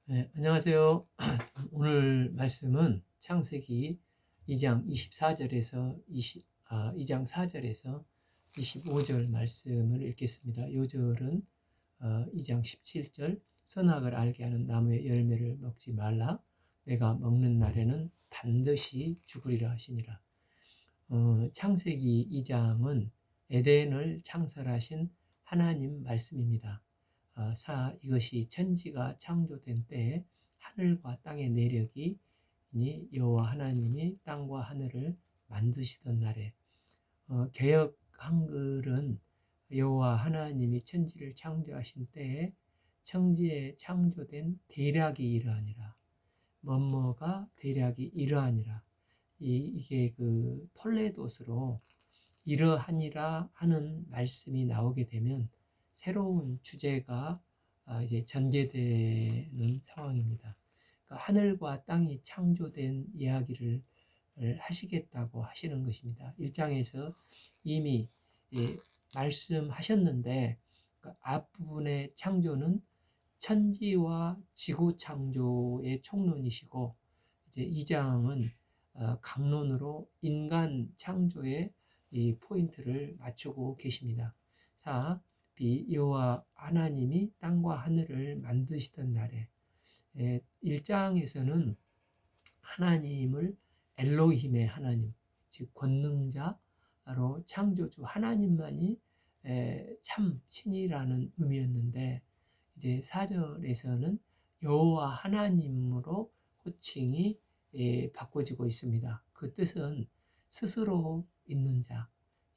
네, 안녕하세요. 오늘 말씀은 창세기 2장 24절에서 2장 4절에서 25절 말씀을 읽겠습니다. 요절은 2장 17절 선악을 알게 하는 나무의 열매를 먹지 말라. 내가 먹는 날에는 반드시 죽으리라 하시니라. 창세기 2장은 에덴을 창설하신 하나님 말씀입니다. 이것이 천지가 창조된 때에 하늘과 땅의 내력이 여호와 하나님이 땅과 하늘을 만드시던 날에, 개역 한글은 여호와 하나님이 천지를 창조하신 때에 천지에 창조된 대략이 이러하니라. 뭐뭐가 대략이 이러하니라. 이게 그 톨레도스로 이러하니라 하는 말씀이 나오게 되면 새로운 주제가 이제 전개되는 상황입니다. 그러니까 하늘과 땅이 창조된 이야기를 하시겠다고 하시는 것입니다. 1장에서 이미 말씀하셨는데 그 앞부분의 창조는 천지와 지구 창조의 총론이시고, 이제 2장은 강론으로 인간 창조의 이 포인트를 맞추고 계십니다. 여호와 하나님이 땅과 하늘을 만드시던 날에, 1장에서는 하나님을 엘로힘의 하나님, 즉 권능자로 창조주 하나님만이 참 신이라는 의미였는데, 이제 4절에서는 여호와 하나님으로 호칭이 바꿔지고 있습니다. 그 뜻은 스스로 있는 자,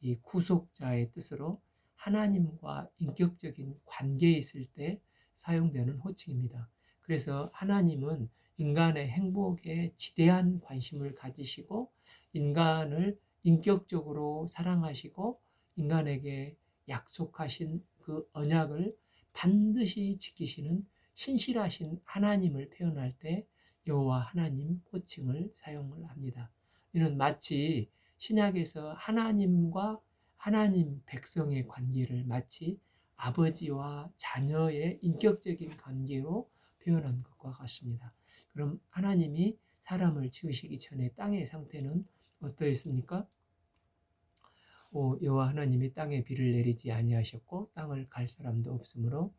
이 구속자의 뜻으로 하나님과 인격적인 관계에 있을 때 사용되는 호칭입니다. 그래서 하나님은 인간의 행복에 지대한 관심을 가지시고 인간을 인격적으로 사랑하시고 인간에게 약속하신 그 언약을 반드시 지키시는 신실하신 하나님을 표현할 때 여호와 하나님 호칭을 사용을 합니다. 이는 마치 신약에서 하나님과 하나님 백성의 관계를 마치 아버지와 자녀의 인격적인 관계로 표현한 것과 같습니다. 그럼 하나님이 사람을 지으시기 전에 땅의 상태는 어떠했습니까? 여호와 하나님이 땅에 비를 내리지 아니하셨고 땅을 갈 사람도 없으므로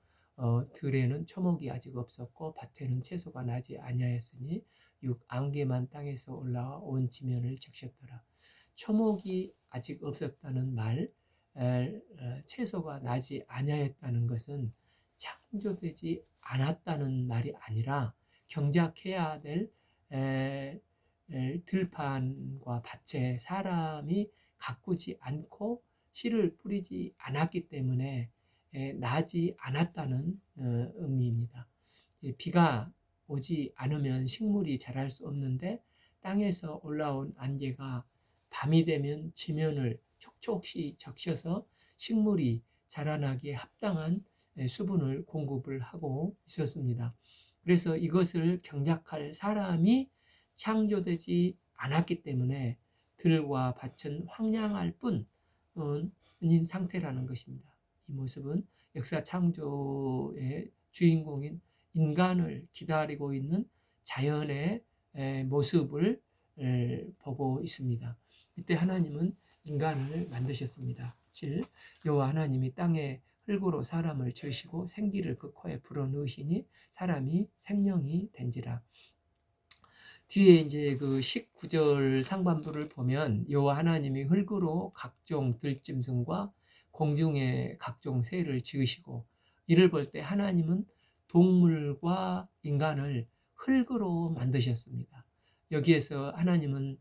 들에는 초목이 아직 없었고 밭에는 채소가 나지 아니하였으니 안개만 땅에서 올라와 온 지면을 적셨더라. 초목이 아직 없었다는 말, 채소가 나지 아니하였다는 것은 창조되지 않았다는 말이 아니라 경작해야 될 들판과 밭에 사람이 가꾸지 않고 씨를 뿌리지 않았기 때문에 나지 않았다는 의미입니다. 비가 오지 않으면 식물이 자랄 수 없는데 땅에서 올라온 안개가 밤이 되면 지면을 촉촉이 적셔서 식물이 자라나기에 합당한 수분을 공급을 하고 있었습니다. 그래서 이것을 경작할 사람이 창조되지 않았기 때문에 들과 밭은 황량할 뿐인 상태라는 것입니다. 이 모습은 역사 창조의 주인공인 인간을 기다리고 있는 자연의 모습을 보고 있습니다. 이때 하나님은 인간을 만드셨습니다. 7. 여호와 하나님이 땅에 흙으로 사람을 지으시고 생기를 그 코에 불어넣으시니 사람이 생명이 된지라. 뒤에 이제 그 19절 상반부를 보면 여호와 하나님이 흙으로 각종 들짐승과 공중의 각종 새를 지으시고, 이를 볼 때 하나님은 동물과 인간을 흙으로 만드셨습니다. 여기에서 하나님은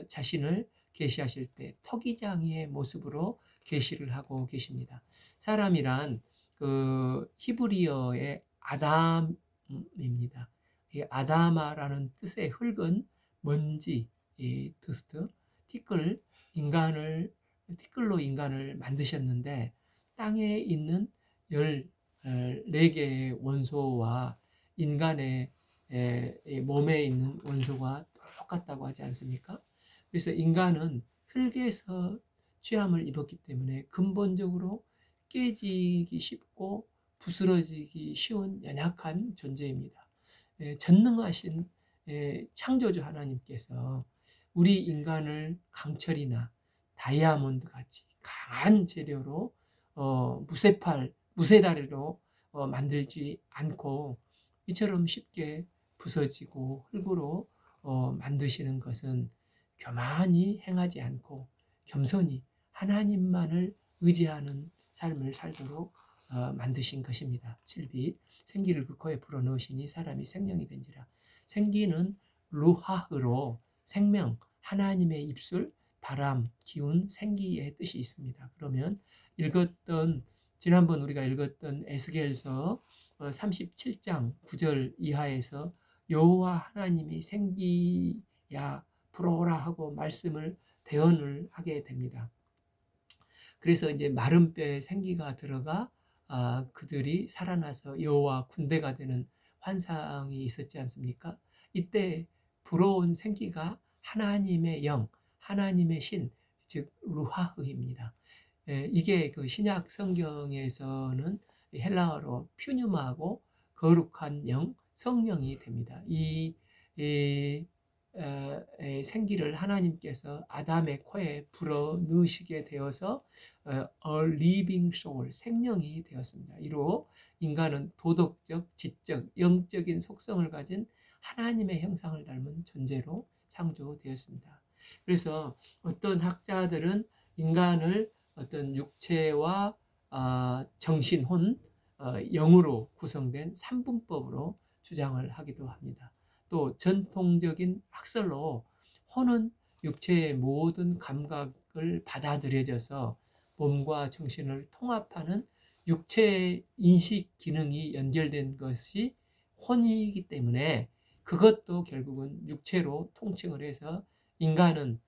자신을 계시하실 때 토기장이의 모습으로 계시를 하고 계십니다. 사람이란 그 히브리어의 아담입니다. 아다마라는 뜻의 흙은 먼지, 더스트, 티끌로 인간을 만드셨는데 땅에 있는 14개의 원소와 인간의 몸에 있는 원소가 똑같다고 하지 않습니까? 그래서 인간은 흙에서 취함을 입었기 때문에 근본적으로 깨지기 쉽고 부스러지기 쉬운 연약한 존재입니다. 전능하신 창조주 하나님께서 우리 인간을 강철이나 다이아몬드 같이 강한 재료로 무쇠다리로 만들지 않고 이처럼 쉽게 부서지고 흙으로 만드시는 것은 교만히 행하지 않고 겸손히 하나님만을 의지하는 삶을 살도록 만드신 것입니다. 7비 생기를 그 코에 불어넣으시니 사람이 생명이 된지라. 생기는 루하흐로 생명, 하나님의 입술, 바람, 기운, 생기의 뜻이 있습니다. 그러면 지난번 우리가 읽었던 에스겔서 37장 9절 이하에서 여호와 하나님이 생기야 불어오라 하고 말씀을 대언을 하게 됩니다. 그래서 이제 마른 뼈에 생기가 들어가 그들이 살아나서 여호와 군대가 되는 환상이 있었지 않습니까? 이때 불어온 생기가 하나님의 영, 하나님의 신, 즉 루하흐입니다. 이게 그 신약 성경에서는 헬라어로 퓨뉴마고 거룩한 영, 성령이 됩니다. 이 생기를 하나님께서 아담의 코에 불어 넣으시게 되어서 a living soul, 생명이 되었습니다. 이로 인간은 도덕적, 지적, 영적인 속성을 가진 하나님의 형상을 닮은 존재로 창조되었습니다. 그래서 어떤 학자들은 인간을 어떤 육체와 정신, 혼, 영으로 구성된 삼분법으로 주장을 하기도 합니다. 또 전통적인 학설로 혼은 육체의 모든 감각을 받아들여져서 몸과 정신을 통합하는 육체의 인식 기능이 연결된 것이 혼이기 때문에 그것도 결국은 육체로 통칭을 해서 인간은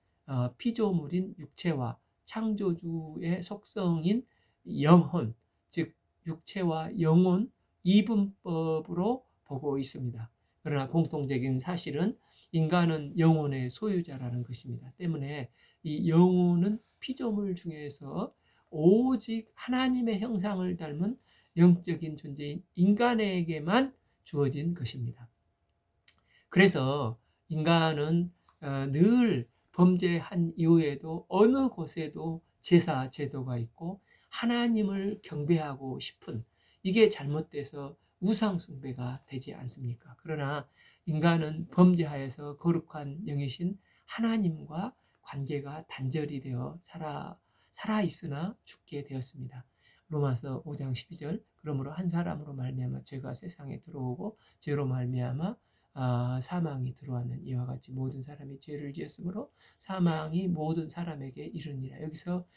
피조물인 육체와 창조주의 속성인 영혼, 즉 육체와 영혼 이분법으로 보고 있습니다. 그러나 공통적인 사실은 인간은 영혼의 소유자라는 것입니다. 때문에 이 영혼은 피조물 중에서 오직 하나님의 형상을 닮은 영적인 존재인 인간에게만 주어진 것입니다. 그래서 인간은 늘 범죄한 이후에도 어느 곳에도 제사 제도가 있고 하나님을 경배하고 싶은, 이게 잘못돼서 우상 숭배가 되지 않습니까? 그러나 인간은 범죄하여서 거룩한 영이신 하나님과 관계가 단절이 되어 살아 있으나 죽게 되었습니다. 로마서 5장 12절 그러므로 한 사람으로 말미암아 죄가 세상에 들어오고 죄로 말미암아 사망이 들어왔는 이와 같이 모든 사람이 죄를 지었으므로 사망이 모든 사람에게 이르니라. 여기서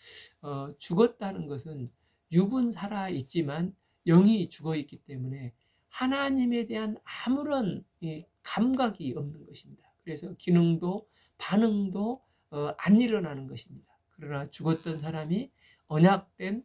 죽었다는 것은 육은 살아 있지만 영이 죽어 있기 때문에 하나님에 대한 아무런 감각이 없는 것입니다. 그래서 기능도 반응도 안 일어나는 것입니다. 그러나 죽었던 사람이 언약된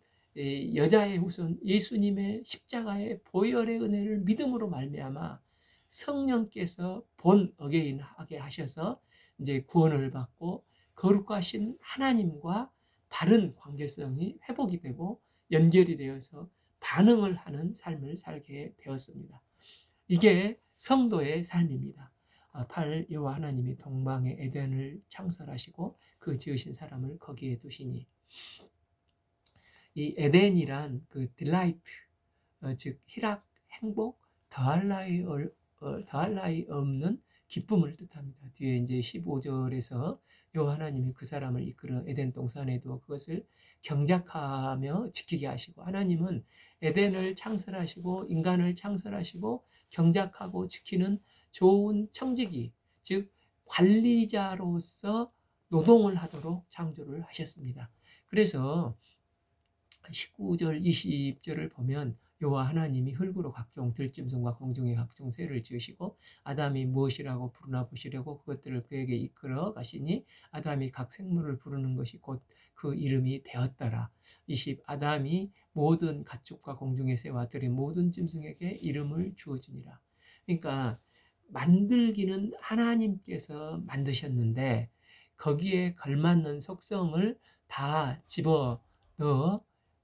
여자의 후손 예수님의 십자가의 보혈의 은혜를 믿음으로 말미암아 성령께서 본 어게인하게 하셔서 이제 구원을 받고 거룩하신 하나님과 바른 관계성이 회복이 되고 연결이 되어서 반응을 하는 삶을 살게 되었습니다. 이게 성도의 삶입니다. 8. 여호와 하나님이 동방의 에덴을 창설하시고 그 지으신 사람을 거기에 두시니, 이 에덴이란 그 딜라이트, 즉 희락, 행복, 더할 나위 없는 기쁨을 뜻합니다. 뒤에 이제 15절에서 여호와 하나님이 그 사람을 이끌어 에덴 동산에 두어 그것을 경작하며 지키게 하시고, 하나님은 에덴을 창설하시고 인간을 창설하시고 경작하고 지키는 좋은 청지기, 즉 관리자로서 노동을 하도록 창조를 하셨습니다. 그래서 19절 20절을 보면 여호와 하나님이 흙으로 각종 들짐승과 공중의 각종 새를 지으시고 아담이 무엇이라고 부르나 보시려고 그것들을 그에게 이끌어 가시니 아담이 각 생물을 부르는 것이 곧 그 이름이 되었더라. 20. 아담이 모든 가축과 공중의 새와 들의 모든 짐승에게 이름을 주어지니라. 그러니까 만들기는 하나님께서 만드셨는데 거기에 걸맞는 속성을 다 집어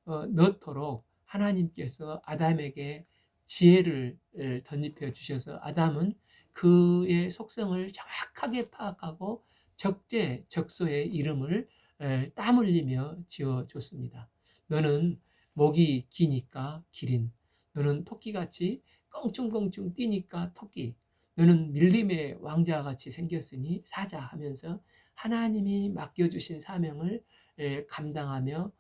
넣도록 하나님께서 아담에게 지혜를 덧입혀 주셔서 아담은 그의 속성을 정확하게 파악하고 적재적소의 이름을 땀 흘리며 지어줬습니다. 너는 목이 기니까 기린, 너는 토끼같이 껑충껑충 뛰니까 토끼, 너는 밀림의 왕자같이 생겼으니 사자 하면서 하나님이 맡겨주신 사명을 감당하며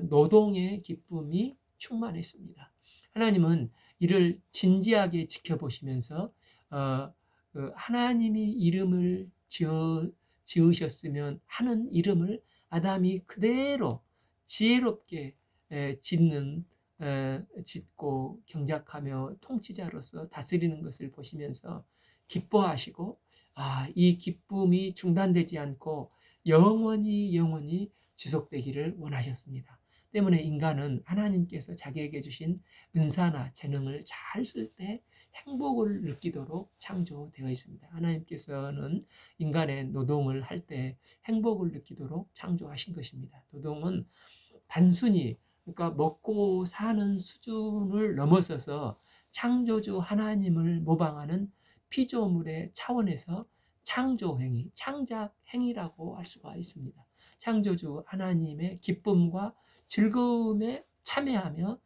노동의 기쁨이 충만했습니다. 하나님은 이를 진지하게 지켜보시면서 하나님이 이름을 지으셨으면 하는 이름을 아담이 그대로 지혜롭게 짓고 경작하며 통치자로서 다스리는 것을 보시면서 기뻐하시고 이 기쁨이 중단되지 않고 영원히 지속되기를 원하셨습니다. 때문에 인간은 하나님께서 자기에게 주신 은사나 재능을 잘 쓸 때 행복을 느끼도록 창조되어 있습니다. 하나님께서는 인간의 노동을 할 때 행복을 느끼도록 창조하신 것입니다. 노동은 단순히 그러니까 먹고 사는 수준을 넘어서서 창조주 하나님을 모방하는 피조물의 차원에서 창조행위, 창작행위라고 할 수가 있습니다. 창조주 하나님의 기쁨과 즐거움에 참여하는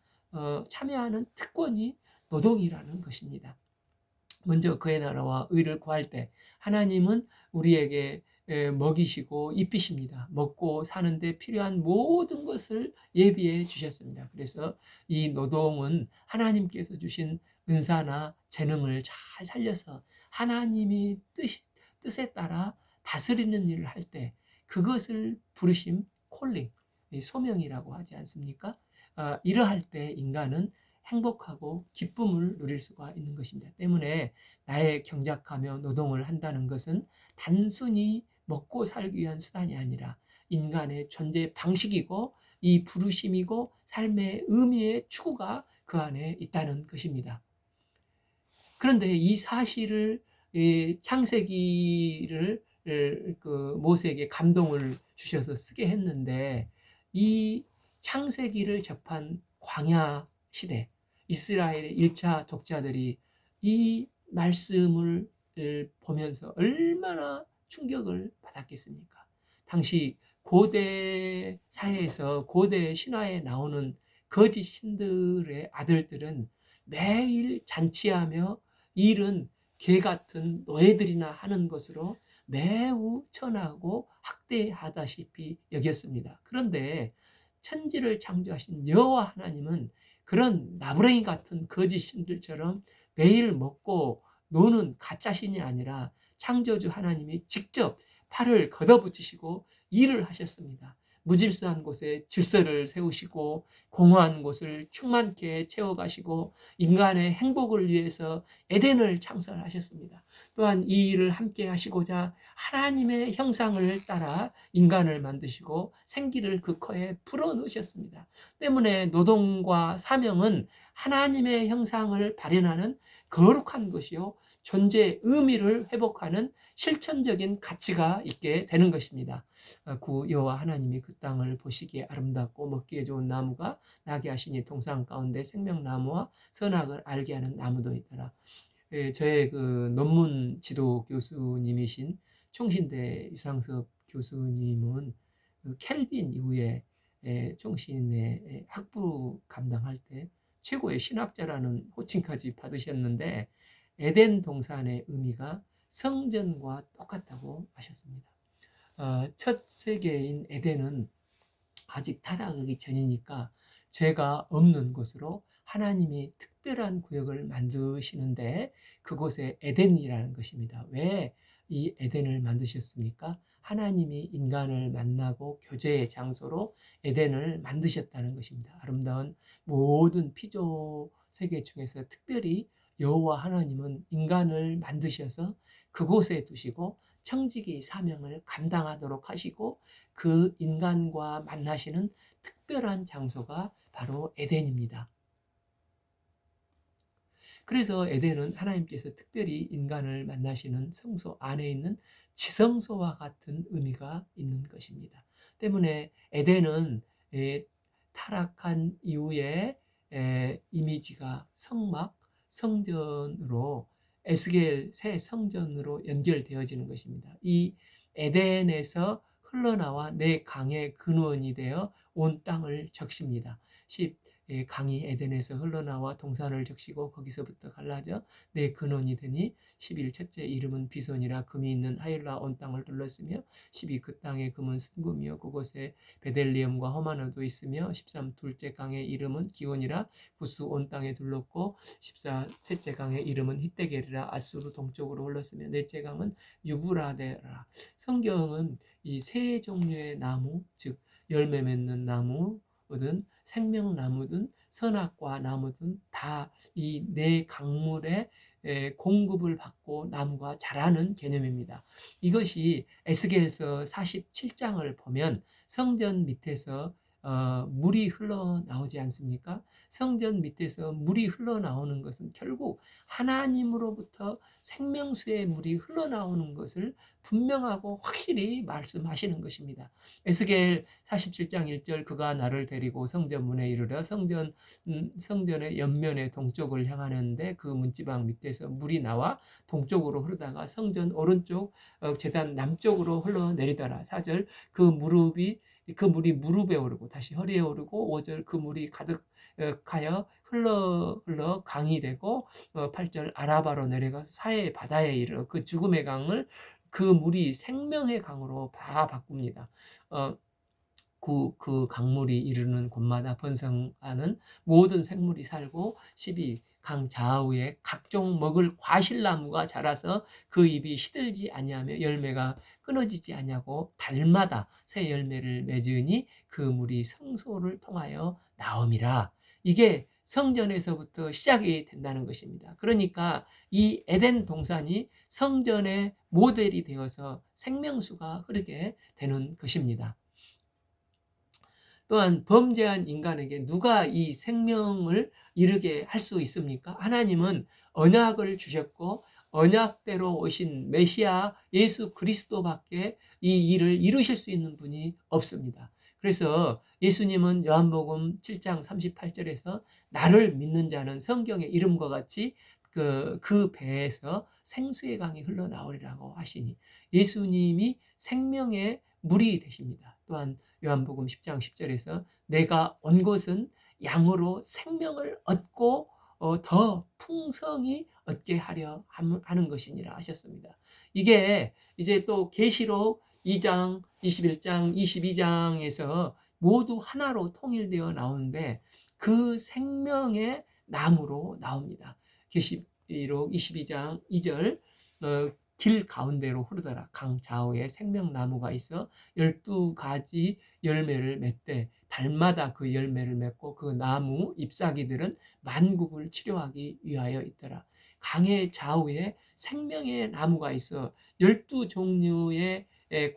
특권이 노동이라는 것입니다. 먼저 그의 나라와 의를 구할 때 하나님은 우리에게 먹이시고 입히십니다. 먹고 사는데 필요한 모든 것을 예비해 주셨습니다. 그래서 이 노동은 하나님께서 주신 은사나 재능을 잘 살려서 하나님이 뜻에 따라 다스리는 일을 할 때 그것을 부르심, 콜링, 소명이라고 하지 않습니까? 이러할 때 인간은 행복하고 기쁨을 누릴 수가 있는 것입니다. 때문에 나의 경작하며 노동을 한다는 것은 단순히 먹고 살기 위한 수단이 아니라 인간의 존재 방식이고 이 부르심이고 삶의 의미의 추구가 그 안에 있다는 것입니다. 그런데 이 사실을 창세기를 모세에게 감동을 주셔서 쓰게 했는데 이 창세기를 접한 광야 시대 이스라엘의 1차 독자들이 이 말씀을 보면서 얼마나 충격을 받았겠습니까? 당시 고대 사회에서 고대 신화에 나오는 거짓 신들의 아들들은 매일 잔치하며 일은 개 같은 노예들이나 하는 것으로 매우 천하고 학대하다시피 여겼습니다. 그런데 천지를 창조하신 여호와 하나님은 그런 나부랭이 같은 거짓 신들처럼 매일 먹고 노는 가짜 신이 아니라 창조주 하나님이 직접 팔을 걷어붙이시고 일을 하셨습니다. 무질서한 곳에 질서를 세우시고 공허한 곳을 충만케 채워가시고 인간의 행복을 위해서 에덴을 창설하셨습니다. 또한 이 일을 함께 하시고자 하나님의 형상을 따라 인간을 만드시고 생기를 그 코에 불어넣으셨습니다. 때문에 노동과 사명은 하나님의 형상을 발현하는 거룩한 것이요 존재의 의미를 회복하는 실천적인 가치가 있게 되는 것입니다. 구 여호와 하나님이 그 땅을 보시기에 아름답고 먹기에 좋은 나무가 나게 하시니 동산 가운데 생명나무와 선악을 알게 하는 나무도 있더라. 저의 그 논문 지도 교수님이신 총신대 유상섭 교수님은 그 켈빈 이후에 총신의 학부 감당할 때 최고의 신학자라는 호칭까지 받으셨는데 에덴 동산의 의미가 성전과 똑같다고 하셨습니다. 첫 세계인 에덴은 아직 타락하기 전이니까 죄가 없는 곳으로 하나님이 특별한 구역을 만드시는데 그곳에 에덴이라는 것입니다. 왜 이 에덴을 만드셨습니까? 하나님이 인간을 만나고 교제의 장소로 에덴을 만드셨다는 것입니다. 아름다운 모든 피조 세계 중에서 특별히 여호와 하나님은 인간을 만드셔서 그곳에 두시고 청지기 사명을 감당하도록 하시고 그 인간과 만나시는 특별한 장소가 바로 에덴입니다. 그래서 에덴은 하나님께서 특별히 인간을 만나시는 성소 안에 있는 지성소와 같은 의미가 있는 것입니다. 때문에 에덴은 타락한 이후에 이미지가 성막, 성전으로 에스겔 새 성전으로 연결되어지는 것입니다. 이 에덴에서 흘러나와 내 강의 근원이 되어 온 땅을 적십니다. 10. 강이 에덴에서 흘러나와 동산을 적시고 거기서부터 갈라져 내 근원이 되니 11. 첫째 이름은 비손이라 금이 있는 하일라 온 땅을 둘렀으며 12. 그 땅의 금은 순금이요 그곳에 베델리엄과 허마노도 있으며 13. 둘째 강의 이름은 기온이라 부스 온 땅에 둘렀고 14. 셋째 강의 이름은 히데겔이라 아수르 동쪽으로 흘렀으며 넷째 강은 유브라데라. 성경은 이 세 종류의 나무, 즉 열매 맺는 나무든 생명나무든 선악과 나무든 다 이 네 강물의 공급을 받고 나무가 자라는 개념입니다. 이것이 에스겔서 47장을 보면 성전 밑에서 물이 흘러나오지 않습니까? 성전 밑에서 물이 흘러나오는 것은 결국 하나님으로부터 생명수의 물이 흘러나오는 것을 분명하고 확실히 말씀하시는 것입니다. 에스겔 47장 1절 그가 나를 데리고 성전문에 이르러 성전의 옆면의 동쪽을 향하는데 그 문지방 밑에서 물이 나와 동쪽으로 흐르다가 성전 오른쪽 제단 남쪽으로 흘러내리더라. 4절 그 물이 무릎에 오르고 다시 허리에 오르고 5절 그 물이 가득하여 흘러 강이 되고 8절 아라바로 내려가서 사해 바다에 이르러 그 죽음의 강을 그 물이 생명의 강으로 다 바꿉니다. 그 강물이 이르는 곳마다 번성하는 모든 생물이 살고 12. 강 좌우에 각종 먹을 과실나무가 자라서 그 잎이 시들지 아니하며 열매가 끊어지지 아니하고 달마다 새 열매를 맺으니 그 물이 성소를 통하여 나옴이라. 이게 성전에서부터 시작이 된다는 것입니다. 그러니까 이 에덴 동산이 성전의 모델이 되어서 생명수가 흐르게 되는 것입니다. 또한 범죄한 인간에게 누가 이 생명을 이루게 할 수 있습니까? 하나님은 언약을 주셨고 언약대로 오신 메시아 예수 그리스도밖에 이 일을 이루실 수 있는 분이 없습니다. 그래서 예수님은 요한복음 7장 38절에서 나를 믿는 자는 성경의 이름과 같이 그 배에서 생수의 강이 흘러나오리라고 하시니 예수님이 생명의 물이 되십니다. 또한 요한복음 10장 10절에서 내가 온 것은 양으로 생명을 얻고 더 풍성히 얻게 하려 하는 것이니라 하셨습니다. 이게 이제 또 계시록 2장, 21장, 22장에서 모두 하나로 통일되어 나오는데 그 생명의 나무로 나옵니다. 계시록 22장 2절 길 가운데로 흐르더라. 강 좌우에 생명나무가 있어 12가지 열매를 맺되 달마다 그 열매를 맺고 그 나무 잎사귀들은 만국을 치료하기 위하여 있더라. 강의 좌우에 생명의 나무가 있어 12종류의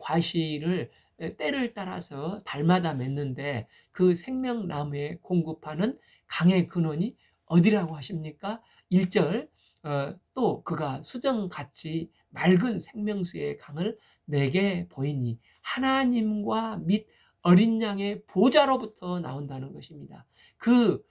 과실을 때를 따라서 달마다 맺는데 그 생명나무에 공급하는 강의 근원이 어디라고 하십니까? 1절 또 그가 수정같이 맑은 생명수의 강을 내게 보이니 하나님과 및 어린 양의 보좌로부터 나온다는 것입니다. 그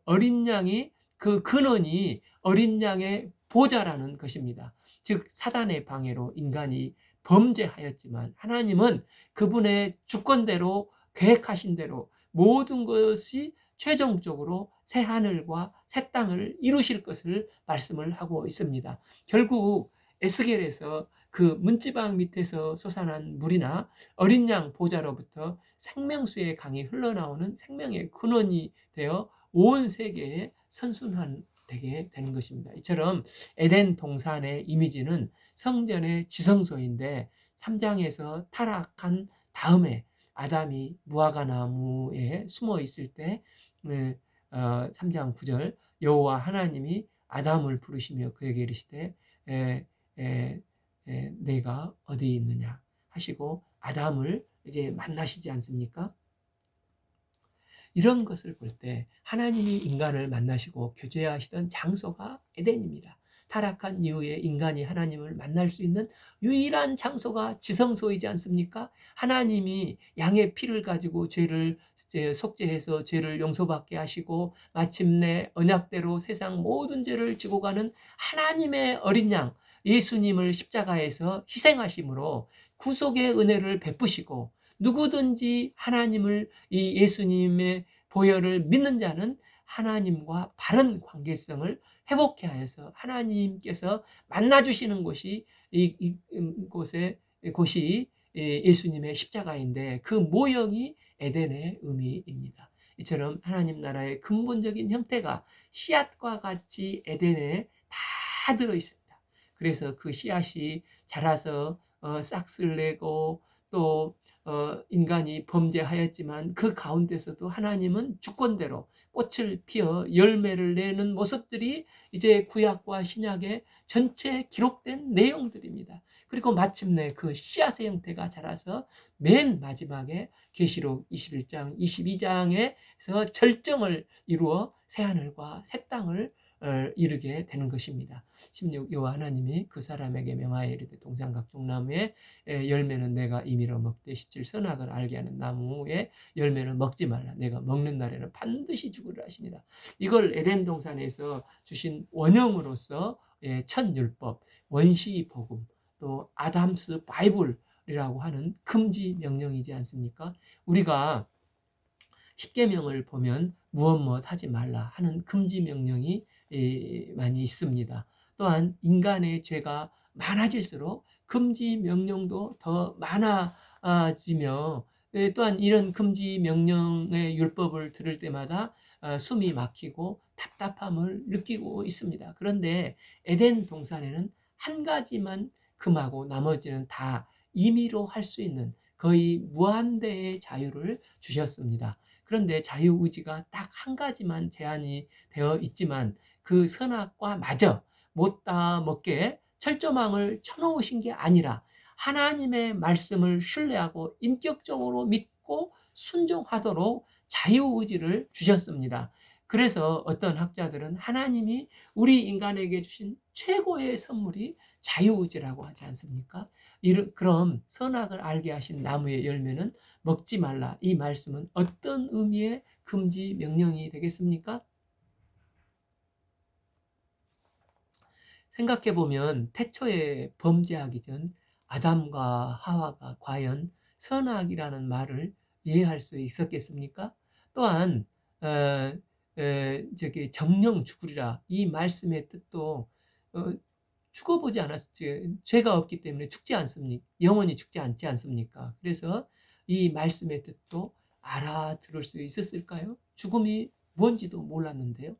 어린 양이 그 근원이 어린 양의 보좌라는 것입니다. 즉 사단의 방해로 인간이 범죄하였지만 하나님은 그분의 주권대로 계획하신 대로 모든 것이 최종적으로 새 하늘과 새 땅을 이루실 것을 말씀을 하고 있습니다. 결국 에스겔에서 그 문지방 밑에서 솟아난 물이나 어린 양 보좌로부터 생명수의 강이 흘러나오는 생명의 근원이 되어 온 세계에 선순환되게 되는 것입니다. 이처럼 에덴 동산의 이미지는 성전의 지성소인데 3장에서 타락한 다음에 아담이 무화과 나무에 숨어 있을 때 3장 9절 여호와 하나님이 아담을 부르시며 그에게 이르시되 내가 어디 있느냐 하시고 아담을 이제 만나시지 않습니까? 이런 것을 볼 때 하나님이 인간을 만나시고 교제하시던 장소가 에덴입니다. 타락한 이후에 인간이 하나님을 만날 수 있는 유일한 장소가 지성소이지 않습니까? 하나님이 양의 피를 가지고 죄를 속죄해서 죄를 용서받게 하시고 마침내 언약대로 세상 모든 죄를 지고 가는 하나님의 어린 양 예수님을 십자가에서 희생하심으로 구속의 은혜를 베푸시고 누구든지 하나님을 이 예수님의 보혈을 믿는 자는 하나님과 바른 관계성을 회복해 하여서 하나님께서 만나주시는 곳이 곳이 예수님의 십자가인데 그 모형이 에덴의 의미입니다. 이처럼 하나님 나라의 근본적인 형태가 씨앗과 같이 에덴에 다 들어 있습니다. 그래서 그 씨앗이 자라서 싹을 내고 또 인간이 범죄하였지만 그 가운데서도 하나님은 주권대로 꽃을 피워 열매를 내는 모습들이 이제 구약과 신약의 전체 기록된 내용들입니다. 그리고 마침내 그 씨앗의 형태가 자라서 맨 마지막에 계시록 21장, 22장에서 절정을 이루어 새하늘과 새 땅을 이루게 되는 것입니다. 16 여호와 하나님이 그 사람에게 명하여 이르되 동산 각종 나무의 열매는 내가 임의로 먹되 시칠 선악을 알게 하는 나무의 열매는 먹지 말라. 내가 먹는 날에는 반드시 죽으리라 하시니라. 이걸 에덴 동산에서 주신 원형으로서 첫 율법, 원시 복음, 또 아담스 바이블이라고 하는 금지 명령이지 않습니까? 우리가 십계명을 보면 무엇 하지 말라 하는 금지 명령이 많이 있습니다. 또한 인간의 죄가 많아질수록 금지 명령도 더 많아지며 또한 이런 금지 명령의 율법을 들을 때마다 숨이 막히고 답답함을 느끼고 있습니다. 그런데 에덴 동산에는 한 가지만 금하고 나머지는 다 임의로 할 수 있는 거의 무한대의 자유를 주셨습니다. 그런데 자유의지가 딱 한 가지만 제한이 되어 있지만 그 선악과 마저 못다 먹게 철조망을 쳐놓으신 게 아니라 하나님의 말씀을 신뢰하고 인격적으로 믿고 순종하도록 자유의지를 주셨습니다. 그래서 어떤 학자들은 하나님이 우리 인간에게 주신 최고의 선물이 자유의지라고 하지 않습니까? 그럼 선악을 알게 하신 나무의 열매는 먹지 말라. 이 말씀은 어떤 의미의 금지 명령이 되겠습니까? 생각해 보면 태초에 범죄하기 전 아담과 하와가 과연 선악이라는 말을 이해할 수 있었겠습니까? 또한 정령 죽으리라 이 말씀의 뜻도 죽어보지 않았지 죄가 없기 때문에 죽지 않습니까? 영원히 죽지 않지 않습니까? 그래서 이 말씀의 뜻도 알아들을 수 있었을까요? 죽음이 뭔지도 몰랐는데요.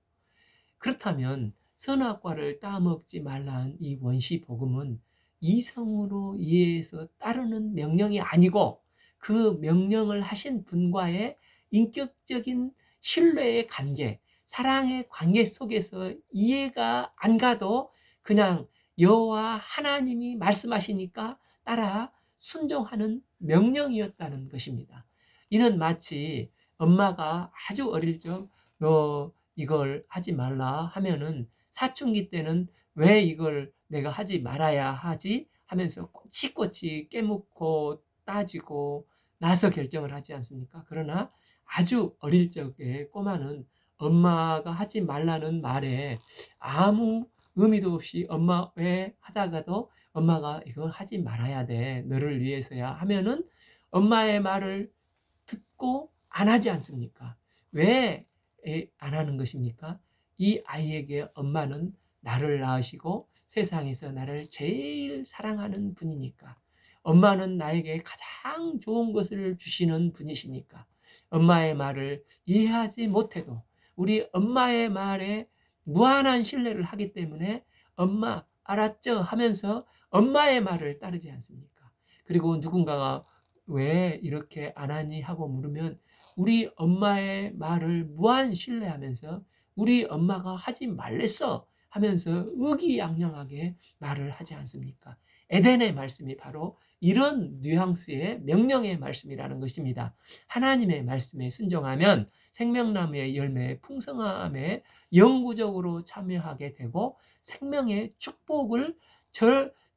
그렇다면 선악과를 따먹지 말라는 이 원시 복음은 이성으로 이해해서 따르는 명령이 아니고 그 명령을 하신 분과의 인격적인 신뢰의 관계, 사랑의 관계 속에서 이해가 안 가도 그냥 여호와 하나님이 말씀하시니까 따라 순종하는 명령이었다는 것입니다. 이는 마치 엄마가 아주 어릴 적 너 이걸 하지 말라 하면은 사춘기 때는 왜 이걸 내가 하지 말아야 하지 하면서 꼬치꼬치 깨묻고 따지고 나서 결정을 하지 않습니까? 그러나 아주 어릴 적에 꼬마는 엄마가 하지 말라는 말에 아무 의미도 없이 엄마 왜 하다가도 엄마가 이걸 하지 말아야 돼 너를 위해서야 하면은 엄마의 말을 듣고 안 하지 않습니까? 왜 안 하는 것입니까? 이 아이에게 엄마는 나를 낳으시고 세상에서 나를 제일 사랑하는 분이니까 엄마는 나에게 가장 좋은 것을 주시는 분이시니까 엄마의 말을 이해하지 못해도 우리 엄마의 말에 무한한 신뢰를 하기 때문에 엄마 알았죠? 하면서 엄마의 말을 따르지 않습니까? 그리고 누군가가 왜 이렇게 안 하니 하고 물으면 우리 엄마의 말을 무한 신뢰하면서 우리 엄마가 하지 말랬어 하면서 의기양양하게 말을 하지 않습니까? 에덴의 말씀이 바로 이런 뉘앙스의 명령의 말씀이라는 것입니다. 하나님의 말씀에 순종하면 생명나무의 열매의 풍성함에 영구적으로 참여하게 되고 생명의 축복을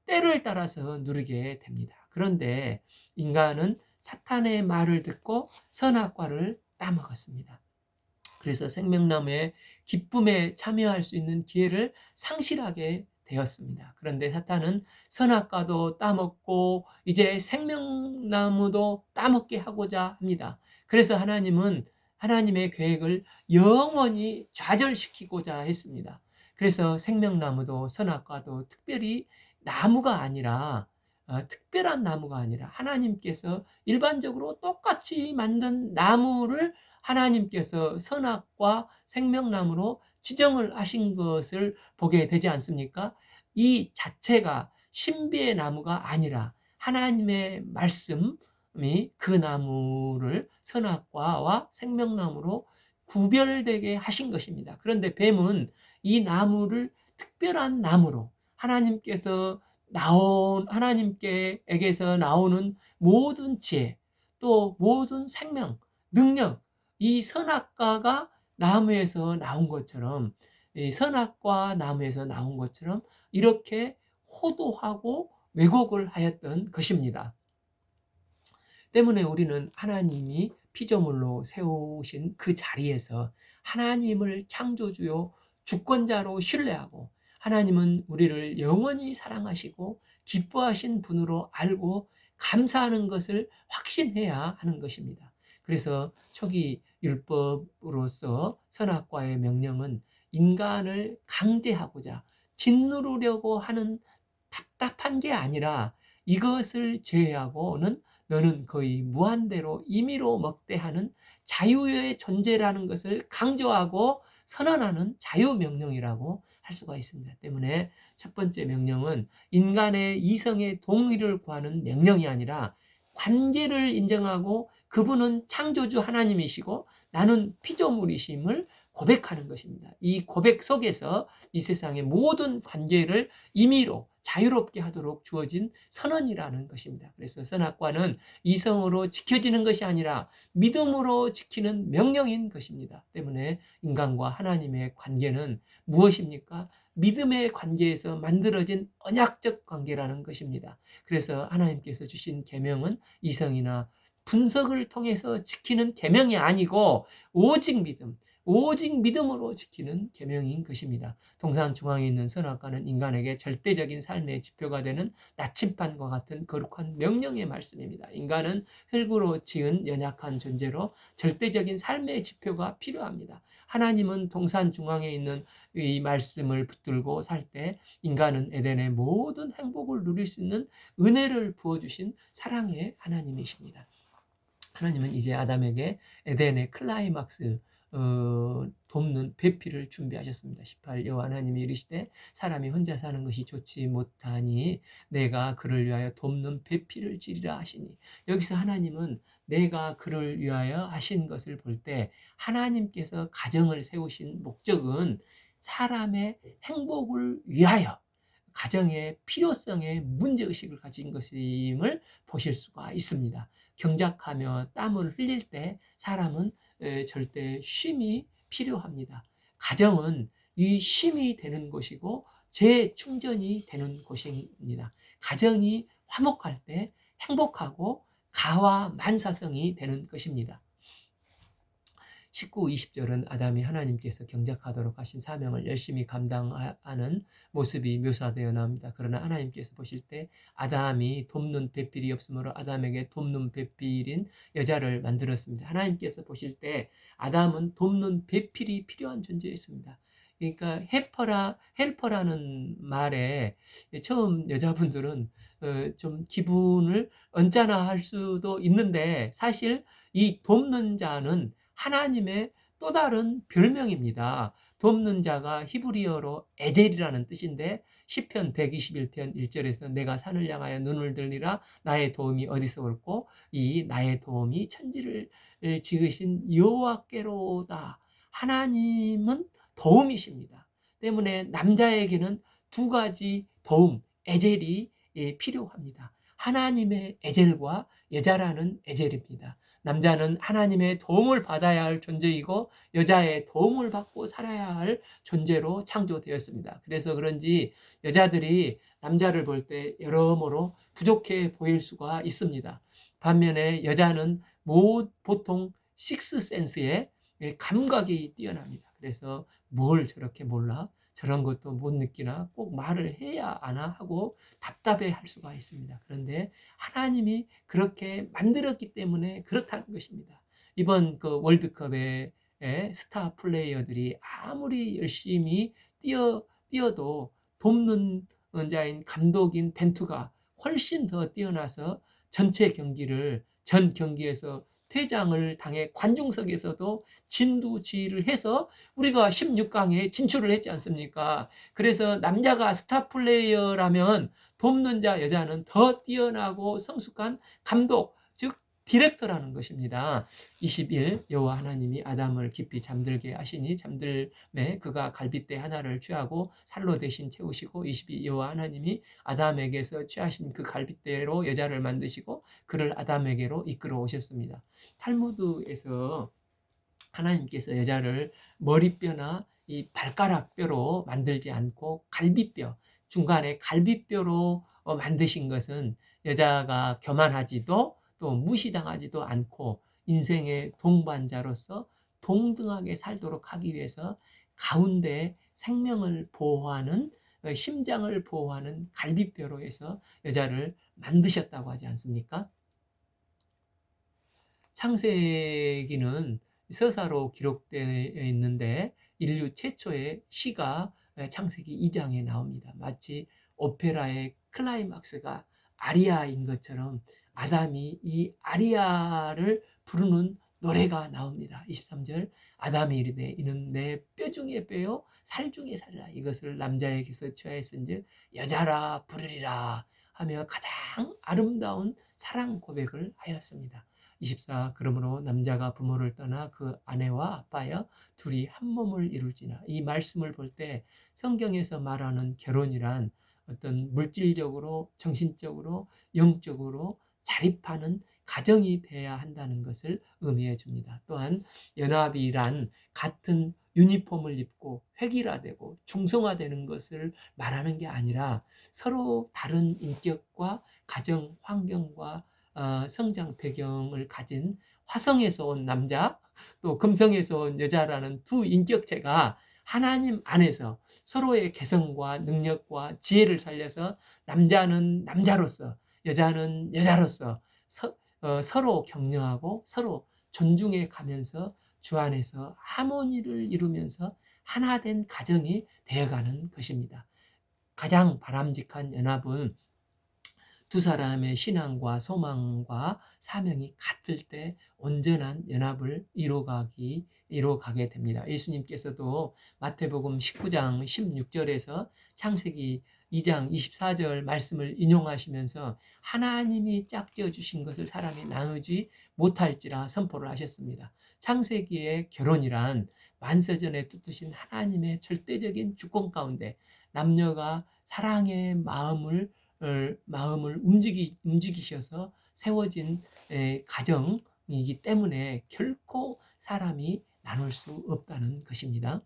때를 따라서 누리게 됩니다. 그런데 인간은 사탄의 말을 듣고 선악과를 따먹었습니다. 그래서 생명나무의 기쁨에 참여할 수 있는 기회를 상실하게 되었습니다. 그런데 사탄은 선악과도 따먹고 이제 생명나무도 따먹게 하고자 합니다. 그래서 하나님은 하나님의 계획을 영원히 좌절시키고자 했습니다. 그래서 생명나무도 선악과도 특별히 나무가 아니라 특별한 나무가 아니라 하나님께서 일반적으로 똑같이 만든 나무를 하나님께서 선악과 생명나무로 지정을 하신 것을 보게 되지 않습니까? 이 자체가 신비의 나무가 아니라 하나님의 말씀이 그 나무를 선악과와 생명나무로 구별되게 하신 것입니다. 그런데 뱀은 이 나무를 특별한 나무로 하나님께에게서 나오는 모든 지혜, 또 모든 생명, 능력, 이 선악과가 나무에서 나온 것처럼, 이 선악과 나무에서 나온 것처럼 이렇게 호도하고 왜곡을 하였던 것입니다. 때문에 우리는 하나님이 피조물로 세우신 그 자리에서 하나님을 창조주요 주권자로 신뢰하고 하나님은 우리를 영원히 사랑하시고 기뻐하신 분으로 알고 감사하는 것을 확신해야 하는 것입니다. 그래서 초기 율법으로서 선악과의 명령은 인간을 강제하고자 짓누르려고 하는 답답한 게 아니라 이것을 제외하고는 너는 거의 무한대로 임의로 먹되 하는 자유의 존재라는 것을 강조하고 선언하는 자유명령이라고 할 수가 있습니다. 때문에 첫 번째 명령은 인간의 이성의 동의를 구하는 명령이 아니라 관계를 인정하고 그분은 창조주 하나님이시고 나는 피조물이심을 고백하는 것입니다. 이 고백 속에서 이 세상의 모든 관계를 임의로 자유롭게 하도록 주어진 선언이라는 것입니다. 그래서 선악과는 이성으로 지켜지는 것이 아니라 믿음으로 지키는 명령인 것입니다. 때문에 인간과 하나님의 관계는 무엇입니까? 믿음의 관계에서 만들어진 언약적 관계라는 것입니다. 그래서 하나님께서 주신 계명은 이성이나 분석을 통해서 지키는 계명이 아니고 오직 믿음으로 지키는 계명인 것입니다. 동산 중앙에 있는 선악과는 인간에게 절대적인 삶의 지표가 되는 나침반과 같은 거룩한 명령의 말씀입니다. 인간은 흙으로 지은 연약한 존재로 절대적인 삶의 지표가 필요합니다. 하나님은 동산 중앙에 있는 이 말씀을 붙들고 살 때 인간은 에덴의 모든 행복을 누릴 수 있는 은혜를 부어주신 사랑의 하나님이십니다. 하나님은 이제 아담에게 에덴의 클라이막스 돕는 배필을 준비하셨습니다. 18 여호와 하나님이 이르시되 사람이 혼자 사는 것이 좋지 못하니 내가 그를 위하여 돕는 배필을 지리라 하시니, 여기서 하나님은 내가 그를 위하여 하신 것을 볼 때 하나님께서 가정을 세우신 목적은 사람의 행복을 위하여 가정의 필요성에 문제의식을 가진 것임을 보실 수가 있습니다. 경작하며 땀을 흘릴 때 사람은 절대 쉼이 필요합니다. 가정은 이 쉼이 되는 곳이고 재충전이 되는 곳입니다. 가정이 화목할 때 행복하고 가와 만사성이 되는 것입니다. 19, 20절은 아담이 하나님께서 경작하도록 하신 사명을 열심히 감당하는 모습이 묘사되어 나옵니다. 그러나 하나님께서 보실 때 아담이 돕는 배필이 없으므로 아담에게 돕는 배필인 여자를 만들었습니다. 하나님께서 보실 때 아담은 돕는 배필이 필요한 존재였습니다. 그러니까 헬퍼라는 말에 처음 여자분들은 좀 기분을 언짢아할 수도 있는데, 사실 이 돕는 자는 하나님의 또 다른 별명입니다. 돕는 자가 히브리어로 에젤이라는 뜻인데 시편 121편 1절에서 내가 산을 향하여 눈을 들리라 나의 도움이 어디서 올꼬 이 나의 도움이 천지를 지으신 여호와께로다. 하나님은 도움이십니다. 때문에 남자에게는 두 가지 도움, 에젤이 필요합니다. 하나님의 에젤과 여자라는 에젤입니다. 남자는 하나님의 도움을 받아야 할 존재이고 여자의 도움을 받고 살아야 할 존재로 창조되었습니다. 그래서 그런지 여자들이 남자를 볼 때 여러모로 부족해 보일 수가 있습니다. 반면에 여자는 보통 식스센스에 감각이 뛰어납니다. 그래서 뭘 저렇게 몰라? 저런 것도 못 느끼나? 꼭 말을 해야 아나? 하고 답답해 할 수가 있습니다. 그런데 하나님이 그렇게 만들었기 때문에 그렇다는 것입니다. 이번 그 월드컵에 스타 플레이어들이 아무리 열심히 뛰어도 돕는 자인 감독인 벤투가 훨씬 더 뛰어나서 전 경기에서 퇴장을 당해 관중석에서도 진두지휘를 해서 우리가 16강에 진출을 했지 않습니까? 그래서 남자가 스타 플레이어라면 돕는 자 여자는 더 뛰어나고 성숙한 감독, 즉 디렉터라는 것입니다. 21 여호와 하나님이 아담을 깊이 잠들게 하시니 잠들매 그가 갈빗대 하나를 취하고 살로 대신 채우시고 22 여호와 하나님이 아담에게서 취하신 그 갈빗대로 여자를 만드시고 그를 아담에게로 이끌어 오셨습니다. 탈무드에서 하나님께서 여자를 머리뼈나 이 발가락뼈로 만들지 않고 갈비뼈, 중간에 갈비뼈로 만드신 것은 여자가 교만하지도 또 무시당하지도 않고 인생의 동반자로서 동등하게 살도록 하기 위해서 가운데 생명을 보호하는 심장을 보호하는 갈비뼈로 해서 여자를 만드셨다고 하지 않습니까? 창세기는 서사로 기록되어 있는데 인류 최초의 시가 창세기 2장에 나옵니다. 마치 오페라의 클라이막스가 아리아인 것처럼 아담이 이 아리아를 부르는 노래가 나옵니다. 23절 아담이 이르되 이는 내 뼈 중에 뼈요 살 중에 살이라 이것을 남자에게서 취하였은즉 여자라 부르리라 하며 가장 아름다운 사랑 고백을 하였습니다. 24 그러므로 남자가 부모를 떠나 그 아내와 아빠여 둘이 한 몸을 이룰지나 이 말씀을 볼 때 성경에서 말하는 결혼이란 어떤 물질적으로 정신적으로 영적으로 자립하는 가정이 돼야 한다는 것을 의미해 줍니다. 또한 연합이란 같은 유니폼을 입고 획일화되고 중성화되는 것을 말하는 게 아니라 서로 다른 인격과 가정 환경과 성장 배경을 가진 화성에서 온 남자 또 금성에서 온 여자라는 두 인격체가 하나님 안에서 서로의 개성과 능력과 지혜를 살려서 남자는 남자로서 여자는 여자로서 서로 격려하고 서로 존중해 가면서 주 안에서 하모니를 이루면서 하나된 가정이 되어가는 것입니다. 가장 바람직한 연합은 두 사람의 신앙과 소망과 사명이 같을 때 온전한 연합을 이루어가게 됩니다. 예수님께서도 마태복음 19장 16절에서 창세기 2장 24절 말씀을 인용하시면서 하나님이 짝지어 주신 것을 사람이 나누지 못할지라 선포를 하셨습니다. 창세기의 결혼이란 만세전에 뜻하신 하나님의 절대적인 주권 가운데 남녀가 사랑의 마음을 움직이셔서 세워진 가정이기 때문에 결코 사람이 나눌 수 없다는 것입니다.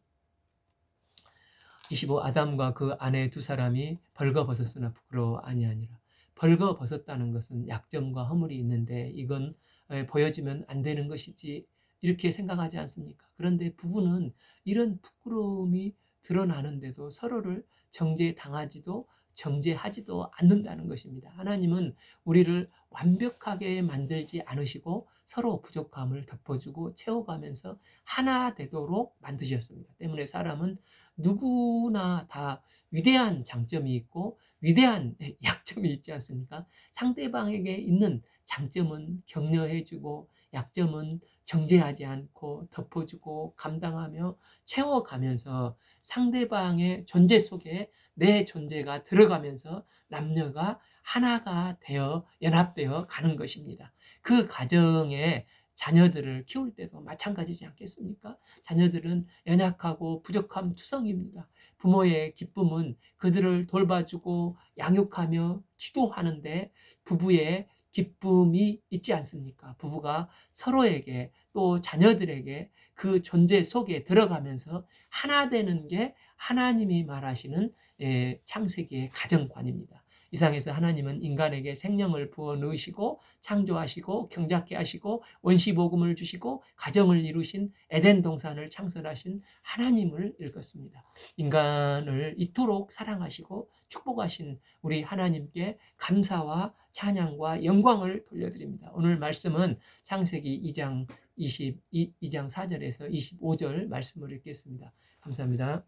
25 아담과 그 아내 두 사람이 벌거벗었으나 부끄러워 아니하니라. 벌거벗었다는 것은 약점과 허물이 있는데 이건 보여주면 안 되는 것이지 이렇게 생각하지 않습니까? 그런데 부부는 이런 부끄러움이 드러나는데도 서로를 정죄하지도 않는다는 것입니다. 하나님은 우리를 완벽하게 만들지 않으시고 서로 부족함을 덮어주고 채워가면서 하나 되도록 만드셨습니다. 때문에 사람은 누구나 다 위대한 장점이 있고 위대한 약점이 있지 않습니까? 상대방에게 있는 장점은 격려해주고 약점은 정죄하지 않고 덮어주고 감당하며 채워가면서 상대방의 존재 속에 내 존재가 들어가면서 남녀가 하나가 되어 연합되어 가는 것입니다. 그 과정에 자녀들을 키울 때도 마찬가지지 않겠습니까? 자녀들은 연약하고 부족함 투성입니다. 부모의 기쁨은 그들을 돌봐주고 양육하며 기도하는데 부부의 기쁨이 있지 않습니까? 부부가 서로에게 또 자녀들에게 그 존재 속에 들어가면서 하나 되는 게 하나님이 말하시는 창세기의 가정관입니다. 이상에서 하나님은 인간에게 생명을 부어 넣으시고 창조하시고 경작케 하시고 원시복음을 주시고 가정을 이루신 에덴 동산을 창설하신 하나님을 읽었습니다. 인간을 이토록 사랑하시고 축복하신 우리 하나님께 감사와 찬양과 영광을 돌려드립니다. 오늘 말씀은 창세기 2장 2장 4절에서 25절 말씀을 읽겠습니다. 감사합니다.